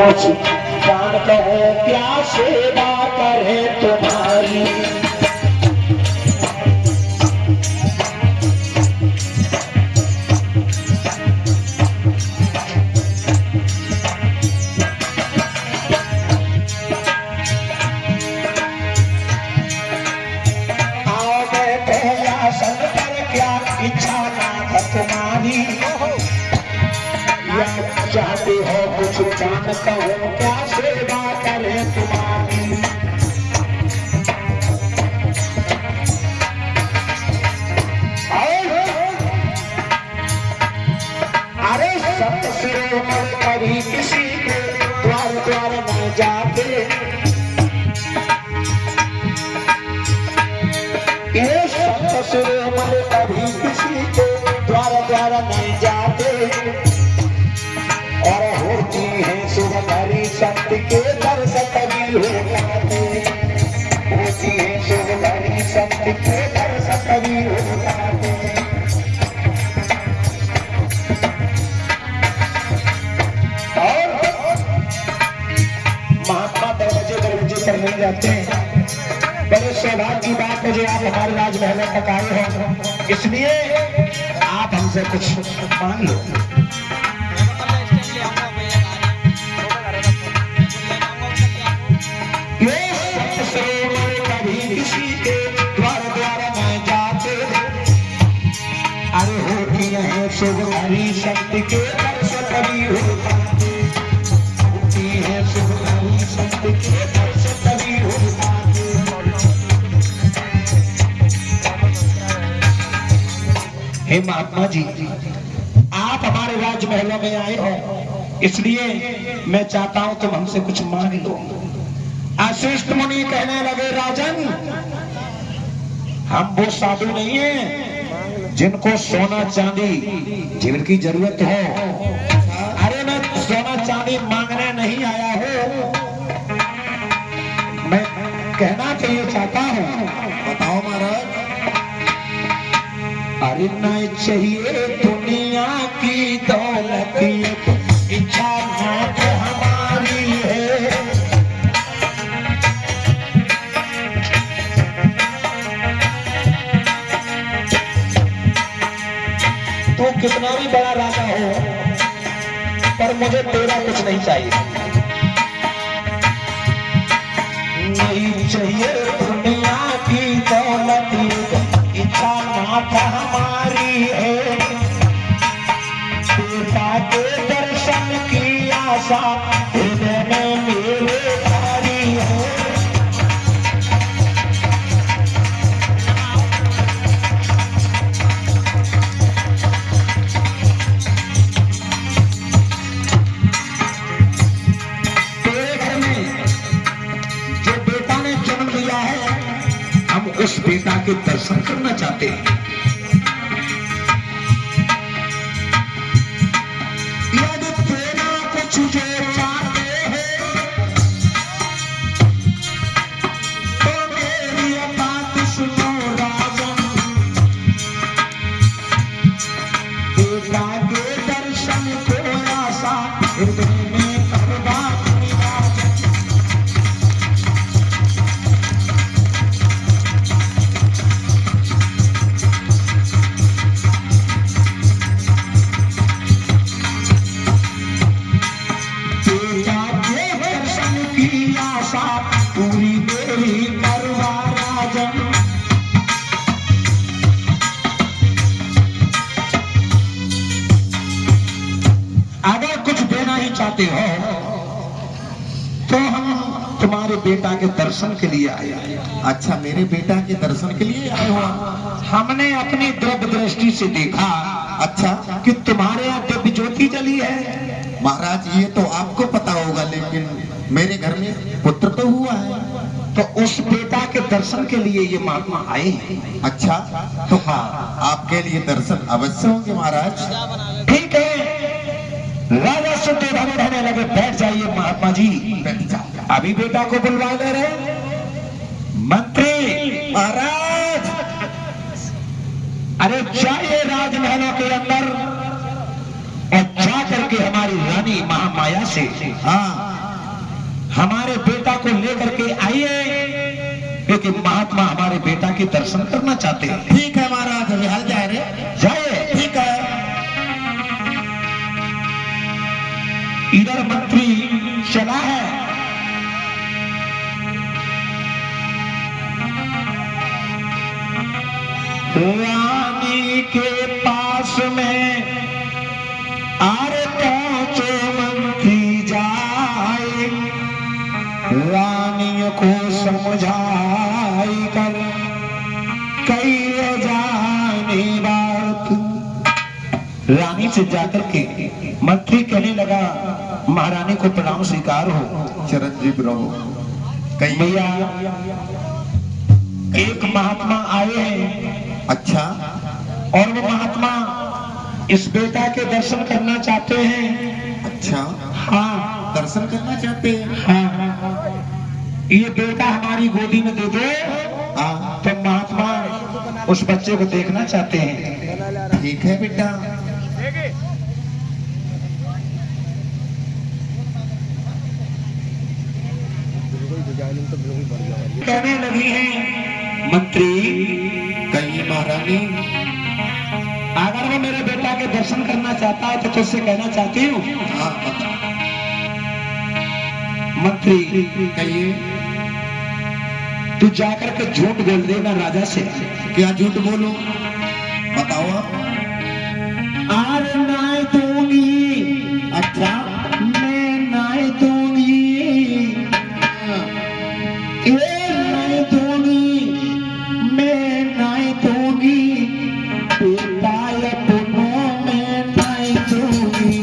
कुछ जान कहो क्या सेवा करे तुम्हारी। आओ बैठे आसन पर क्या इच्छा ना तुम्हारी, चाहते हो कुछ जान कहो क्या सेवा करे तुम्हारी। अरे सत शिरोमणि कभी किसी के द्वार द्वार न जाते, ये सत शिरोमणि कभी किसी के द्वार द्वार नहीं जाते, और होती है शुभ हरि शक्ति के दर्शन कभी हो जाते, होती है शुभ हरि शक्ति के दर्शन कभी हो जाते। और महात्मा दरवाजे दरवाजे पर मिल जाते हैं। बड़े सौभाग्य की बात है जो आप हमारे राजमहल तक आए हो, इसलिए आप हमसे कुछ मांग लो। शुभ हरि शक्ति के दर्शन कभी हो जाते, होती है शुभ हरि शक्ति के दर्शन कभी हो जाते। हे महात्मा जी, आप हमारे राजमहलों में आए हो, इसलिए मैं चाहता हूं तुम हमसे कुछ मांग लो। आशिष्ट मुनि कहने लगे, राजन हम वो साधु नहीं है जिनको सोना चांदी जिनकी जरूरत हो। अरे मैं सोना चांदी मांगने नहीं आया हूँ, मैं कहना तो ये चाहता हूँ। बताओ महाराज। अरे नहीं चाहिए दुनिया की दौलत, इच्छा मौत हमारी है। तू कितना भी बड़ा राजा हो, पर मुझे तेरा कुछ नहीं चाहिए। नहीं चाहिए दुनिया की दौलत, इच्छा मात्र हमारी है। पिता के दर्शन की आशा हृदय में मेरे भारी है। उस बेटा के दर्शन करना चाहते हैं। यदि तेरा कुछ जो चाहते हैं तो मेरी बात सुनो राजन, बेटा के दर्शन को आशा हृदय में करवा। पूरी मेरी करवा राजन। अगर कुछ देना ही चाहते हो तो हम तुम्हारे बेटा के दर्शन के लिए आए। अच्छा, मेरे बेटा के दर्शन के लिए आए हो? हमने अपनी द्रव्य दृष्टि से देखा, अच्छा, कि तुम्हारे यहाँ दिव्य ज्योति जली है। महाराज ये तो आपको पता होगा, लेकिन मेरे घर में पुत्र तो हुआ है, तो उस बेटा के दर्शन के लिए ये महात्मा आए हैं। अच्छा, तो हाँ, आपके लिए दर्शन अवश्य होंगे महाराज। ठीक है, राजा सुनते रहने लगे। बैठ जाइए महात्मा जी, बैठ जाओ। अभी बेटा को बुलवा ले रहे। मंत्री महाराज, अरे जाइए राजमहलों के अंदर और जा करके हमारी रानी महामाया से हाँ हमारे बेटा को लेकर के आइए, क्योंकि महात्मा हमारे बेटा के दर्शन करना चाहते हैं। ठीक है महाराज, विहार जा रहे, जाइए। ठीक है। इधर मंत्री चला है, रानी के पास में आरे पहुंचो मंत्री जाए, रानी को समझाई कर कई जानी बात। रानी से जाकर के मंत्री कहने लगा, महारानी को प्रणाम स्वीकार हो। चिरंजीव रहो। कहीं भैया एक महात्मा आए हैं, अच्छा, और वो महात्मा इस बेटा के दर्शन करना चाहते हैं। अच्छा, हाँ, दर्शन करना चाहते हैं। हाँ, ये बेटा हमारी गोदी में दे दो। हाँ, तो महात्मा उस बच्चे को देखना चाहते हैं। ठीक है बेटा। कहने लगी हैं, मंत्री कहीं महारानी, अगर वो मेरे बेटा के दर्शन करना चाहता है तो तुझसे कहना चाहती हूँ। हाँ बता, मंत्री कहिए। तू जाकर के झूठ बोल देना राजा से। क्या झूठ बोलूं, बताओ आप। आज नाय दूंगी। अच्छा, मैं नाय दूंगी, ये नाय दूंगी, मैं नाय दूंगी, बेटा अपनों में नाय दूंगी।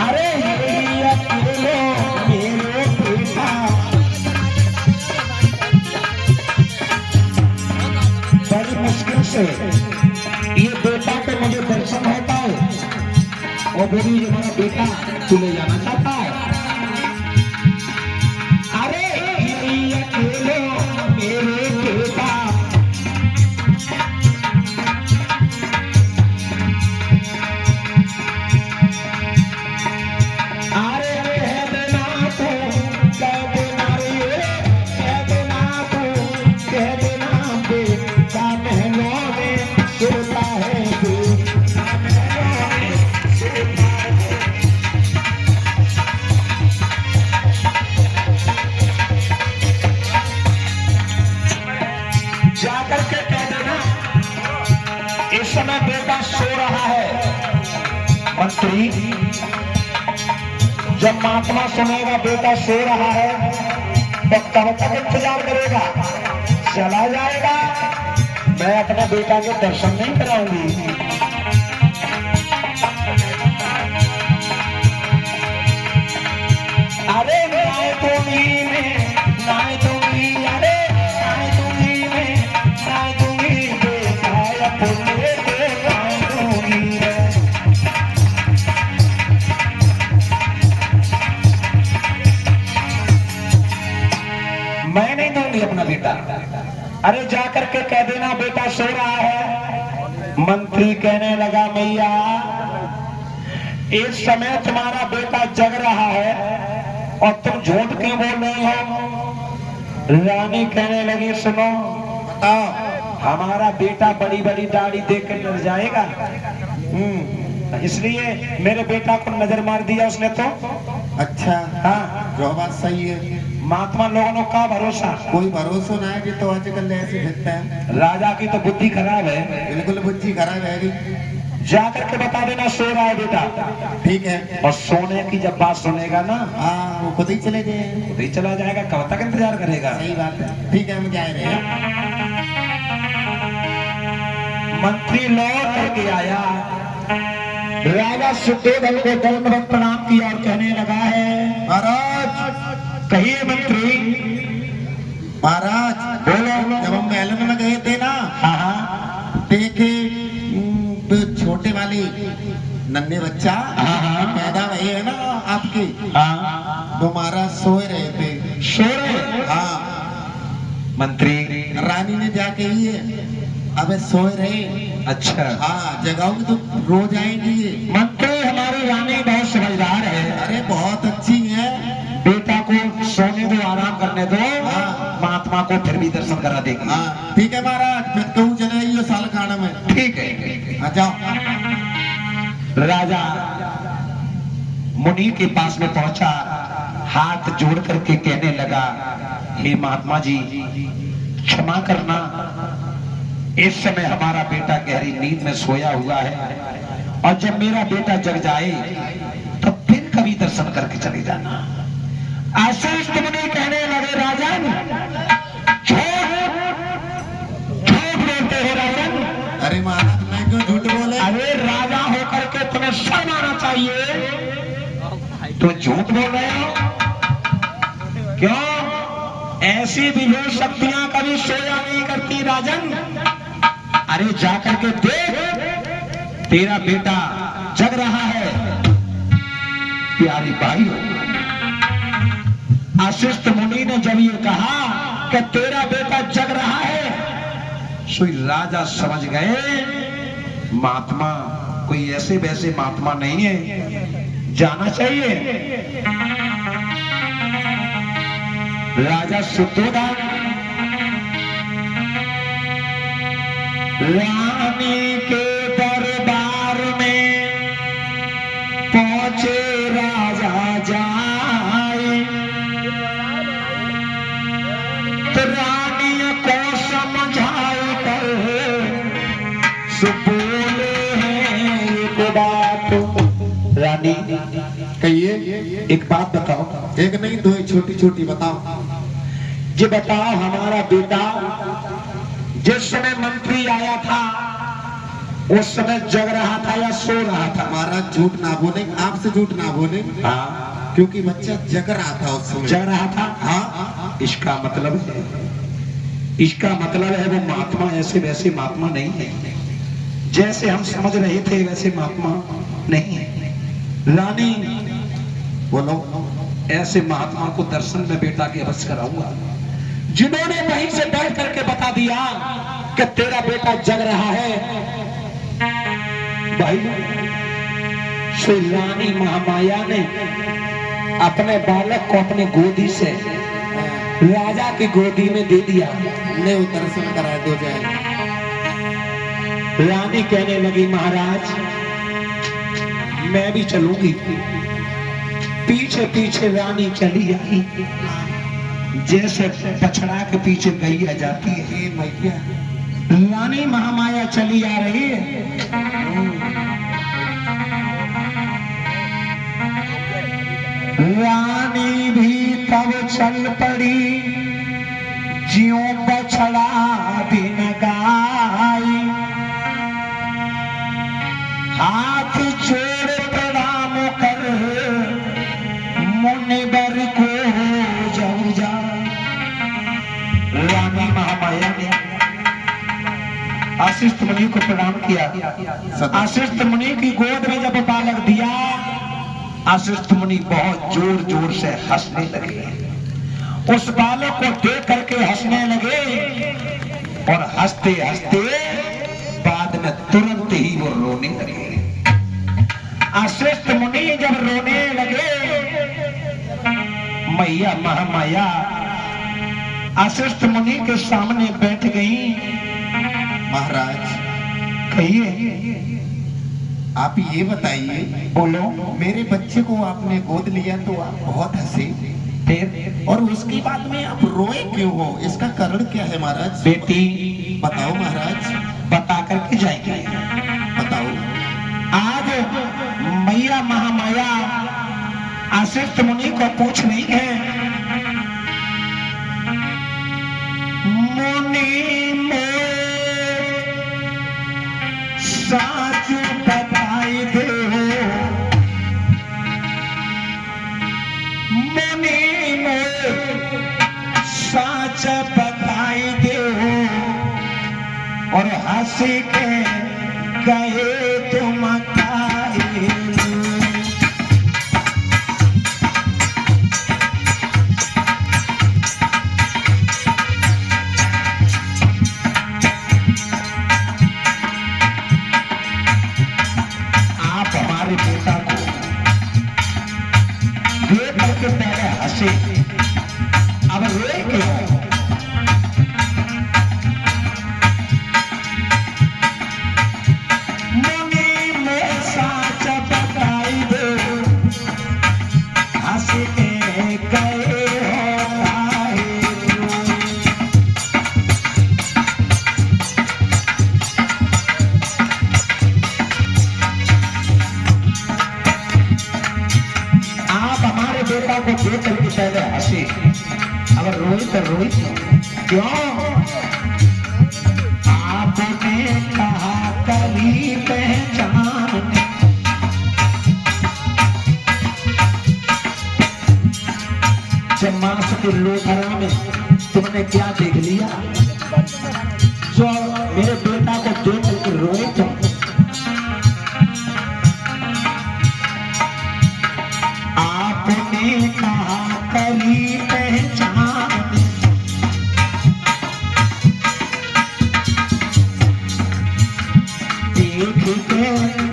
अरे अकेले मेरे बेटा, बड़ी मुश्किल से ये बेटा के मुझे दर्शन होता है, और बोली ये मेरा बेटा तू ले जाना चाहता है। अरे अकेले मेरे बेटा, जाकर के कह देना इस समय बेटा सो रहा है। मंत्री जब महात्मा सुनेगा बेटा सो रहा है तो कब तक इंतजार करेगा, चला जाएगा। मैं अपने बेटा के दर्शन नहीं कराऊंगी। अरे नाय दूंगी में नाय दूंगी, अरे नाय दूंगी में नाय दूंगी, बेटा अपने पे नाय दूंगी। मैं नहीं दूंगी अपना बेटा। अरे जाकर के कह देना बेटा सो रहा है। मंत्री कहने लगा, मैया इस समय तुम्हारा बेटा जग रहा है और तुम झूठ क्यों बोल रही हो। रानी कहने लगी, सुनो, हमारा बेटा बड़ी बड़ी दाढ़ी देख कर डर जाएगा, इसलिए मेरे बेटा को नजर मार दिया उसने। तो अच्छा, हाँ, जो बात सही है। महात्मा लोगों का भरोसा, कोई भरोसा ना है कि तो आजकल ऐसे फिरता है। राजा की तो बुद्धि खराब है। बिल्कुल बुद्धि खराब है। जाकर के बता देना सो रहा है बेटा। ठीक है। और सोने की जब बात सुनेगा ना, हाँ वो खुद ही चले गए। खुद ही चला जाएगा, कब तक इंतजार करेगा। सही बात है। ठीक है, हम जा रहे हैं। मंत्री लौट करके आया, राजा शुद्धोधन को दंडवत प्रणाम किया और कहने लगा है, महाराज। कहिए मंत्री। महाराज बोलो। जब हम मेलन में गए थे ना, हाँ हाँ देखे तो छोटे वाले नन्हे बच्चा हाँ। पैदा हुए है ना आपके, हाँ। वो महाराज सोए रहे थे। सो रहे। हाँ। मंत्री रानी ने जाके ये अबे सोए रहे। अच्छा। हाँ जगाओगे तो रोज आएंगी ये। मंत्री हमारी रानी बहुत समझदार है। अरे बहुत अच्छी है। बेटा को सोने दो, आराम करने दो, हाँ। महात्मा को फिर भी दर्शन करा देगी। हाँ ठीक है महाराज, फिर कहूँ चले आइए साल खाना में। ठीक है। हाँ जाओ। राजा मुनि के पास में पहुंचा, हाथ जोड़ करके कहने लगा, हे महात्मा जी क्षमा करना, इस समय हमारा बेटा गहरी नींद में सोया हुआ है, और जब मेरा बेटा जग जाए तो फिर कभी दर्शन करके चले जाना। आशीष मुनि कहने लगे, राजन झूठ बोलते हो राजन। अरे महाराज मैं क्यों झूठ बोले? अरे राजा होकर के तुम्हें शर्म आना चाहिए, तो झूठ बोल रहे हो क्यों? ऐसी विभेद शक्तियां कभी सोया नहीं करती राजन। अरे जाकर के देख, तेरा बेटा जग रहा है। प्यारी भाई, आशिष्ट मुनि ने जब ये कहा कि तेरा बेटा जग रहा है, सो राजा समझ गए महात्मा कोई ऐसे वैसे महात्मा नहीं है, जाना चाहिए। राजा शुद्धोधन रानी के दरबार में पहुंचे, राजा जाए तो रानी को समझाए कर बोले हैं एक बात। रानी कहिए। एक बात बताओ। एक नहीं दो, छोटी छोटी बताओ। ये बताओ, हमारा बेटा जिस समय मंत्री आया था उस समय जग रहा था या सो रहा था? महाराज झूठ ना बोले, आपसे झूठ ना बोले। हाँ, क्योंकि बच्चा जग रहा था उस समय। जग रहा था। हाँ। इसका मतलब है वो महात्मा ऐसे वैसे महात्मा नहीं है, जैसे हम समझ रहे थे वैसे महात्मा नहीं है। रानी बोलो। ऐसे महात्मा को दर्शन में बेटा के अवश्य कराऊंगा, जिन्होंने वहीं से बैठ करके बता दिया कि तेरा बेटा जग रहा है। भाई, श्री रानी महामाया ने अपने बालक को अपनी गोदी से राजा की गोदी में दे दिया। ले वो दर्शन करा दो जाए। रानी कहने लगी, महाराज मैं भी चलूंगी। पीछे पीछे रानी चली आई, जैसे बछड़ा के पीछे गैया जाती है। मैया रानी महामाया चली आ रही है। रानी भी तब चल पड़ी, ज्यों बछड़ा बिन गाई, हाथ जोड़ प्रणाम कर मुनिवर को जाऊ जा। रानी महामाया ने आशिष्ट मुनि को प्रणाम किया। आशिष्ट मुनि की गोद में जब बालक दिया, आशिष्ट मुनि बहुत जोर जोर से हंसने लगे। उस बालक को देख करके हंसने लगे, और हंसते हंसते बाद में तुरंत ही वो रोने लगे। आशिष्ट मुनि जब रोने लगे, मैया महामाया आशिष्ट मुनि के सामने बैठ गई। महाराज कहिए। आप ये बताइए, बोलो। मेरे बच्चे को आपने गोद लिया तो आप बहुत हंसे, फिर और उसके बाद में आप रोए क्यों हो? इसका कारण क्या है महाराज? बेटी बताओ महाराज। बता करके जाएंगे। बताओ। वशिष्ठ मुनि को पूछ रही है, मुनि में साच बताई दे, मुनि में साच बताई दे, और हंसी के गए तुम काहे। आप हमारे बेटा को देख करके पहले हंसे, अब रोए क्यों? बेटा को देख करके पहले हंसे, अगर रोई तो रोई क्यों? आपने कहा कभी पहचान, जब मांस के लोथरा में तुमने क्या देख लिया जो मेरे बेटा को देख करके रोए तुम? आपने कहा कभी पहचान, देख के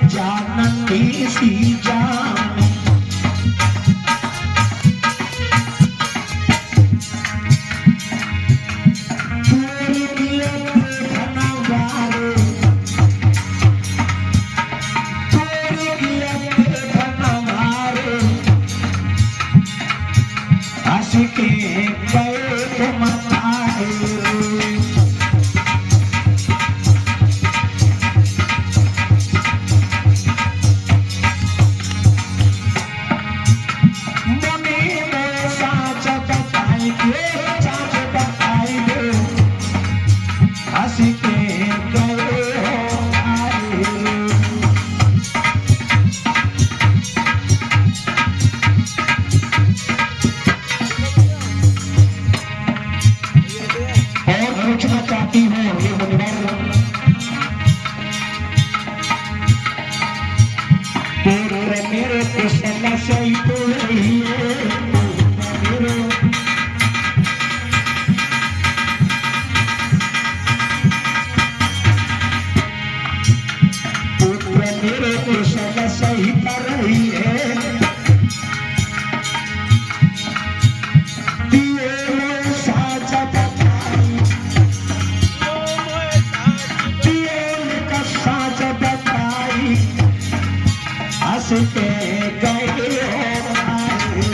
जानती सी जान, दूर किया देखना वाले, दूर किया देखना वाले, हंस के गए तुम काहे। मुनि में साच बताई दे, साच बताई दे, हंस के गए हो काहे। और पूछना चाहती हूँ ये मुनिवर, तेरे मेरे कृष्ण से तो रही है, पुत्र मेरे कृष्ण सही कर रही है, हंस के गए हो काहे।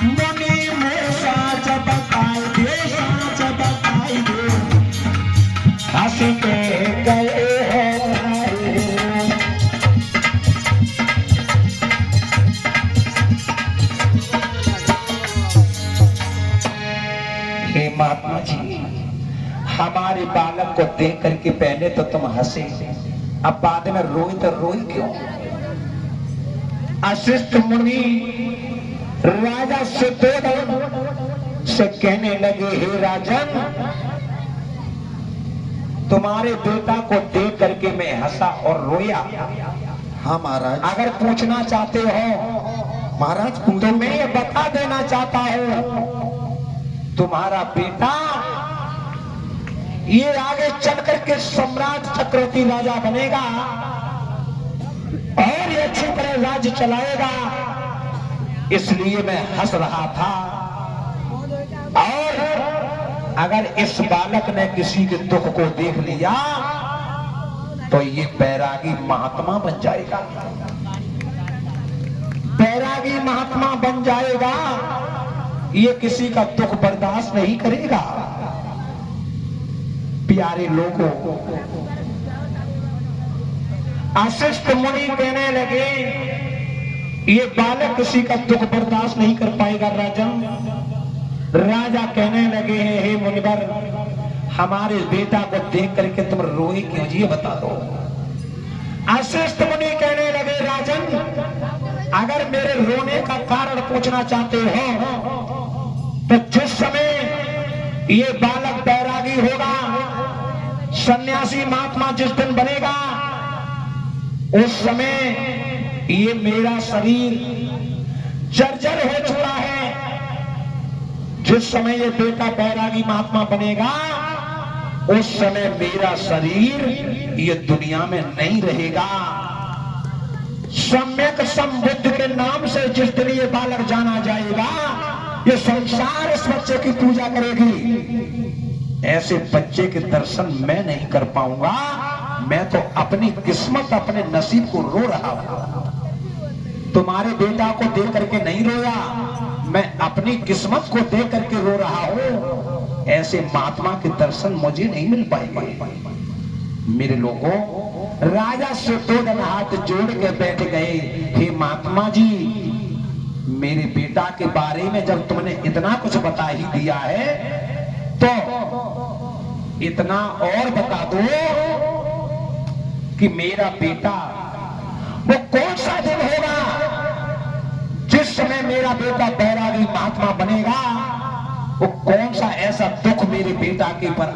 मुनि में साच बताई दे, साच बताई दे, हंस के गए हो काहे। हे महात्मा जी, हमारे बालक को देख करके पहले तो तुम हंसे, अब बाद में रोई तो रोई क्यों? वशिष्ठ मुनि राजा सुद्धोधन से कहने लगे, हे राजन, तुम्हारे बेटा को देख करके मैं हंसा और रोया। हाँ महाराज। अगर पूछना चाहते हो महाराज, तो मैं ये बता देना चाहता हूँ, तुम्हारा बेटा ये आगे चल करके सम्राट चक्रवर्ती राजा बनेगा और ये अच्छी तरह राज्य चलाएगा, इसलिए मैं हंस रहा था। और अगर इस बालक ने किसी के दुख को देख लिया तो ये बैरागी महात्मा बन जाएगा। बैरागी महात्मा बन जाएगा, ये किसी का दुख बर्दाश्त नहीं करेगा। प्यारे लोगों, वशिष्ठ मुनि कहने लगे, ये बालक किसी का दुख बर्दाश्त नहीं कर पाएगा राजन। राजा कहने लगे, हे मुनिवर, हमारे बेटा को देख करके तुम रोए क्यों जी, ये बता दो। वशिष्ठ मुनि कहने लगे, राजन, अगर मेरे रोने का कारण पूछना चाहते हो तो जिस समय ये बालक बैरागी होगा, सन्यासी महात्मा जिस दिन बनेगा, उस समय ये मेरा शरीर जर्जर हो चुका है। जिस समय ये बेटा बैरागी महात्मा बनेगा, उस समय मेरा शरीर ये दुनिया में नहीं रहेगा। सम्यक संबुद्ध के नाम से जिस दिन ये बालक जाना जाएगा, ये संसार इस बच्चे की पूजा करेगी। ऐसे बच्चे के दर्शन मैं नहीं कर पाऊंगा। मैं तो अपनी किस्मत, अपने नसीब को रो रहा हूं। तुम्हारे बेटा को देख करके नहीं रोया, मैं अपनी किस्मत को देख करके रो रहा हूं। ऐसे महात्मा के दर्शन मुझे नहीं मिल पाएंगे। मेरे लोगों, राजा से 2 दिन हाथ जोड़ के बैठ गए, हे महात्मा जी, मेरे बेटा के बारे में जब तुमने इतना कुछ बता ही दिया है, तो इतना और बता दो कि मेरा बेटा वो कौन सा दिन होगा जिस समय मेरा बेटा बैरागी महात्मा बनेगा। वो कौन सा ऐसा दुख मेरे बेटा के पर